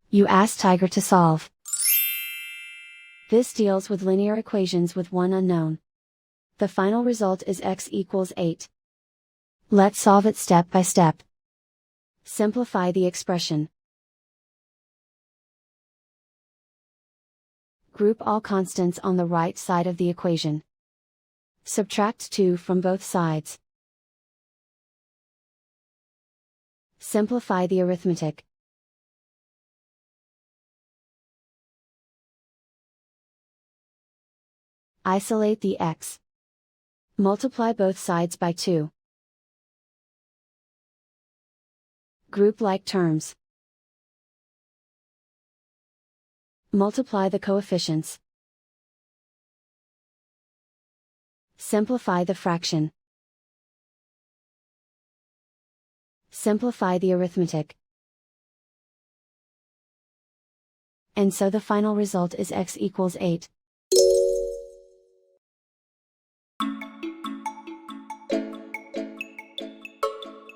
You ask Tiger to solve. This deals with linear equations with one unknown. The final result is x equals 8. Let's solve it step by step. Simplify the expression. Group all constants on the right side of the equation. Subtract 2 from both sides. Simplify the arithmetic. Isolate the x. Multiply both sides by 2. Group like terms. Multiply the coefficients. Simplify the fraction. Simplify the arithmetic. And so the final result is x equals 8.